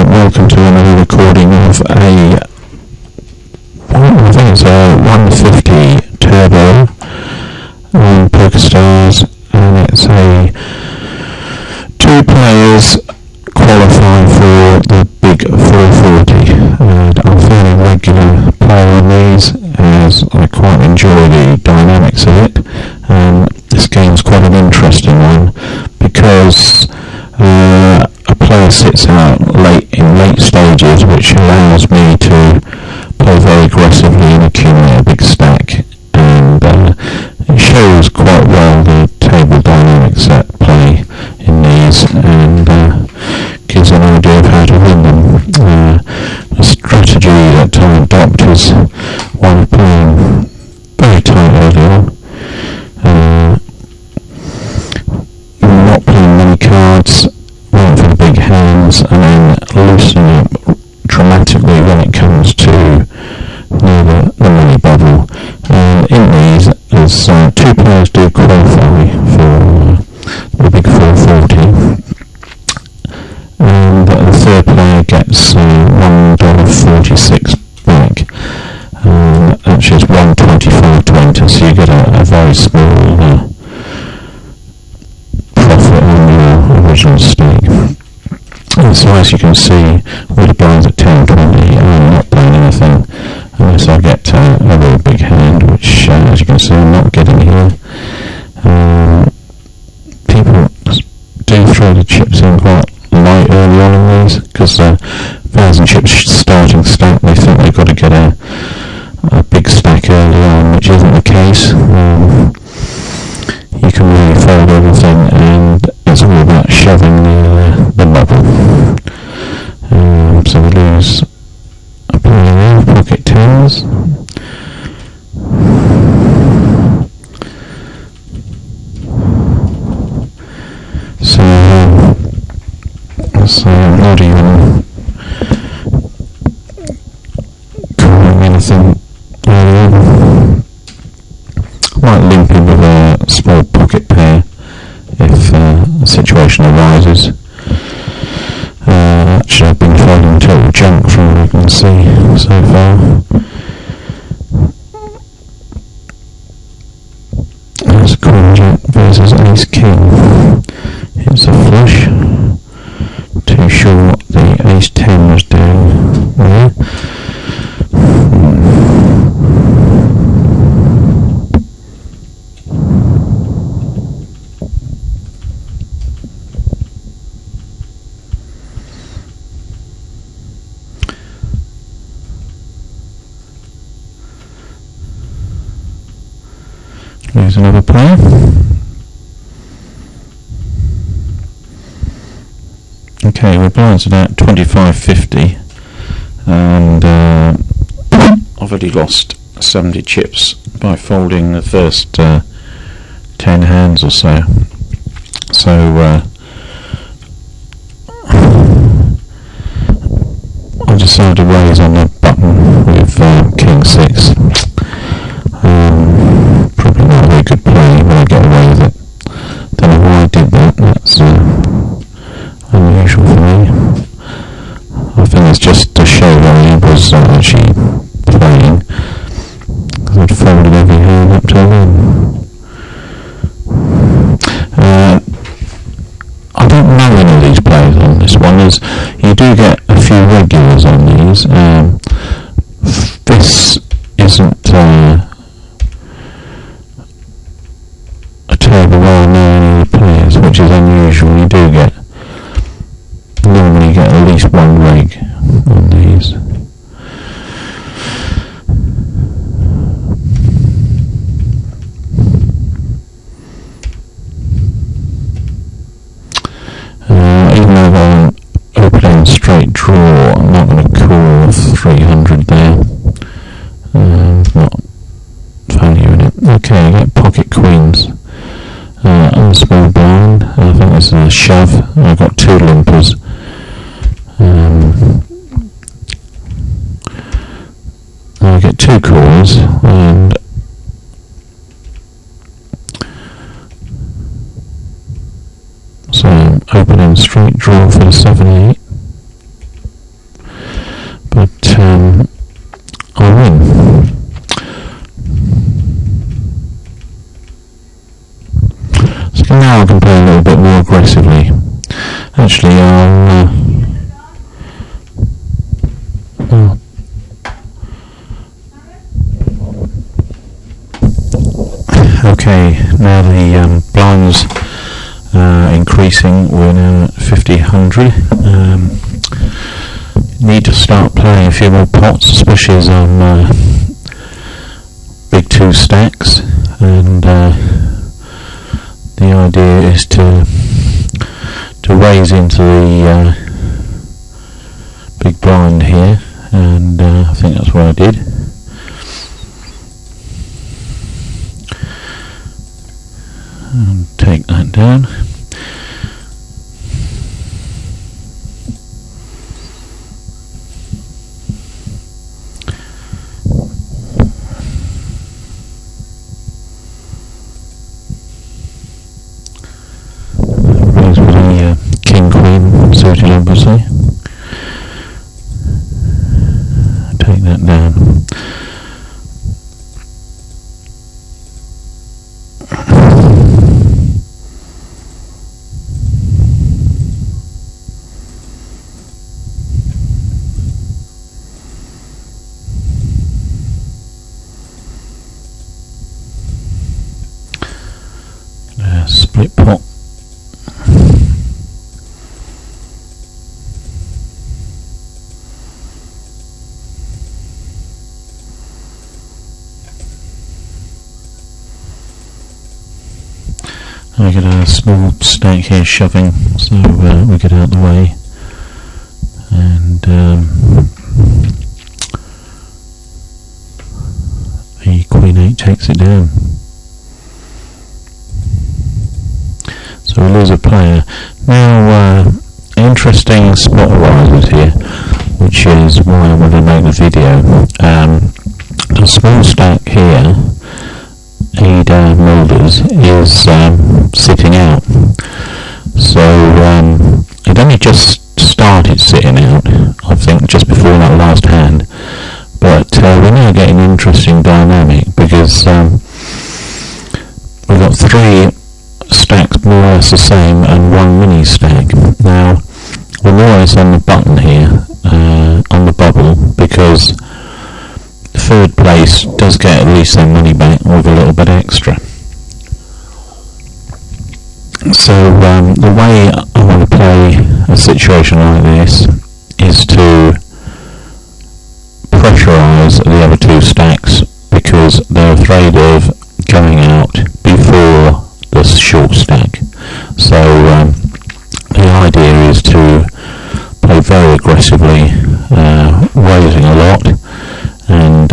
welcome to another recording of I think it's a 150 Turbo on Pokerstars, and it's a 2 players qualifying for the big 440, and I'm a fairly regular player on these as I quite enjoy the dynamics of it, and this game's quite an interesting one because a player sits out in late stages, which allows me to play very aggressively and accumulate a big stack, and it shows quite well the table dynamics at play in these, and gives an idea of how to win them. The strategy that I adopt is one of playing very tight early on, not playing many cards, waiting for the big hands, and then loosening up dramatically when it comes to near the money bubble. In these, as 2 players do qualify for the big 440, and the 3rd player gets $1.46 back. That's just $1.2520, so you get a very small profit on your original stake. And so as you can see, with the blinds at 10.20, I'm not playing anything unless I get a real big hand, which as you can see I'm not getting here. People do throw the chips in quite light early on in these, because 1,000 chips starting stack, they think they've got to get a big stack early on, which isn't the case. You can really fold everything, and it's all about shoving the bubble. So we lose a player there, pocket 10s. So not even calling anything early on. Might limp in with a small pocket pair if a situation arises. Actually, I've been folding total junk from what I can see so far. That's Queen Jack versus Ace King. It's a flush. Too sure what the Ace 10 was doing there. Here's another player. Okay, we're blinds at 25.50, and I've already lost 70 chips by folding the first 10 hands or so. So I decided to raise on the button with King 6. Probably not a very good play, but I get away with it. Don't know why I did that. That's unusual for me. I think it's just to show what I was actually playing, because I'd folded every hand up till then. I don't know any of these players on this one. You do get a few regulars on these. This isn't a terrible well known players, which is unusual. You do normally get at least one reg on these. Even though I'm opening straight draw, I'm not going to call 300 there. Not valuing it. Okay, I get pocket queens. On the small blind, I think this is a shove. I've got 2 limpers. I get 2 calls, and so I'm opening straight draw for the 7-8. I'll okay, now the blinds increasing. We're now at 50-100. Need to start playing a few more pots, especially as I'm big 2 stacks, and the idea is to raise into the big blind here, and I think that's what I did. And take that down. Raise with a king queen suited, obviously. Take that down. Split pot. I get a small stack here shoving, so we get out of the way, and the queen 8 takes it down. So we lose a player. Now, interesting spot arises here, which is why I want to make the video. The small stack here, Ada Moulders, is sitting out. So it only just started sitting out, I think, just before that last hand. But we're now getting an interesting dynamic, because we've got 3 stacks more or less the same and 1 mini stack. Now we're more or less on the button here, on the bubble, because third place does get at least their money back with a little bit extra. So the way I want to play a situation like this is to pressurise the other 2 stacks, because they're afraid of going out before the short stack. So the idea is to play very aggressively, raising a lot, and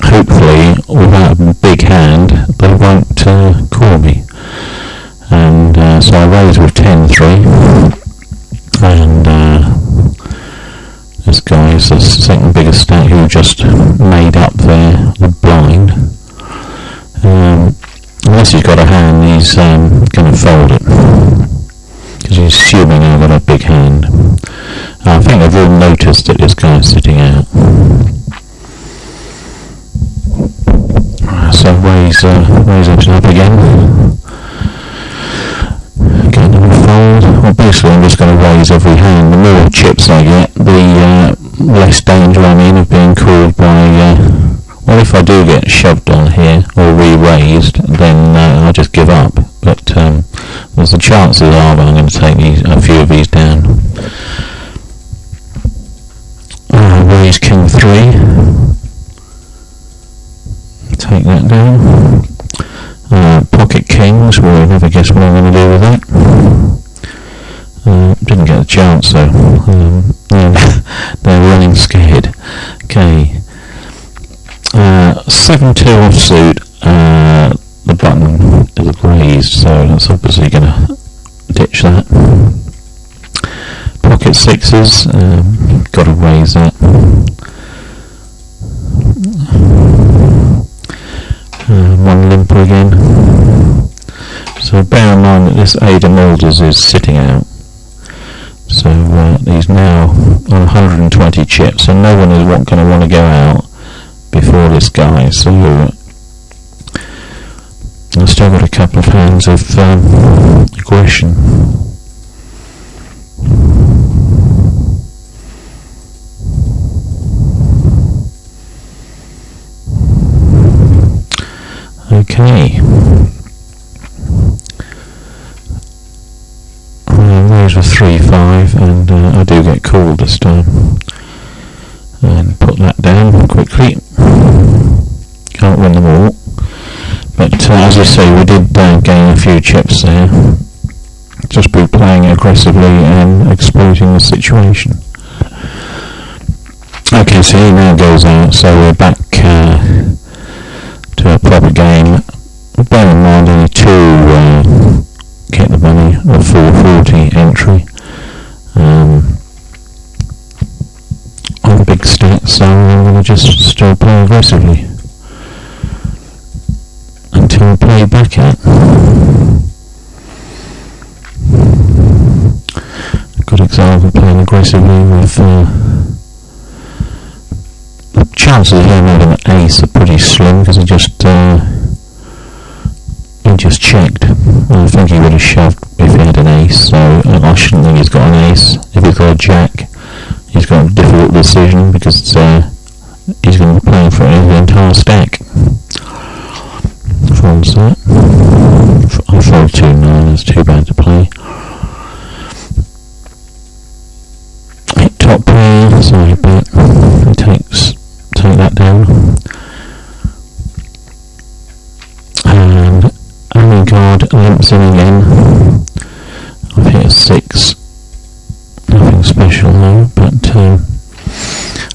hopefully without a big hand they won't call me. And so I raise with 10-3, and this guy is the second biggest stack who just made up the blind. Unless he's got a hand, he's going to fold it, because he's assuming I've got a big hand. I think they've all noticed that this guy's sitting out. So raise it up again. Get another fold. Well, basically I'm just going to raise every hand. The more chips I get, the less danger I'm in of being called by... well, if I do get shoved on here or re-raised, then I just give up. But there's the chances are I'm going to take a few of these down. Raise king 3. Take that down. Pocket kings. Well, you'll never guess what I'm going to do with that. Didn't get a chance though. They're running scared. Okay. 7-2 offsuit, the button is raised, so that's obviously going to ditch that. Pocket 6s, got to raise that. 1 limper again. So bear in mind that this Ada Moulders is sitting out. So he's now on 120 chips, and no one is going to want to go out before this guy, so I've still got a couple of hands of aggression. Okay. Those were 3-5, and I do get called this time. And put that down quickly. Can't win them all. But as I say, we did gain a few chips there. Just by playing aggressively and exploiting the situation. Okay, so he now goes out, so we're back to a proper game. Bear in mind only two get the money, a 440 entry on big stats, so I'm going to just still play aggressively until I play back out. A good example of playing aggressively with the chances of him having an ace are pretty slim because he just checked. I think he would have shoved if he had an ace, so I shouldn't think he's got an ace. If he's got a jack, he's got a difficult decision because he's going to be playing for the entire stack. Folds that. I fold 2-9, it's too bad to play. Hit top pair, so I bet he take that down. And only guard limps in again. I've hit a 6. Nothing special though, but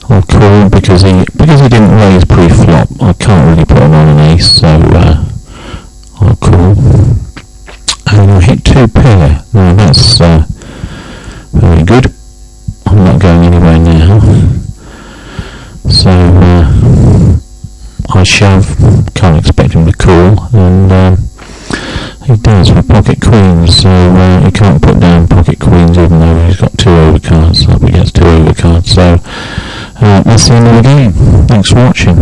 I'll call because he didn't raise pre-flop. I can't really put him on an ace, so I'll call. And I hit 2 pair. Now that's very good. I'm not going anywhere now. So I shove. Can't expect him to call, and he does with pocket queens, so he can't put down pocket queens even though he's got 2 overcards, up against 2 overcards, so that's the end of the game. Thanks for watching.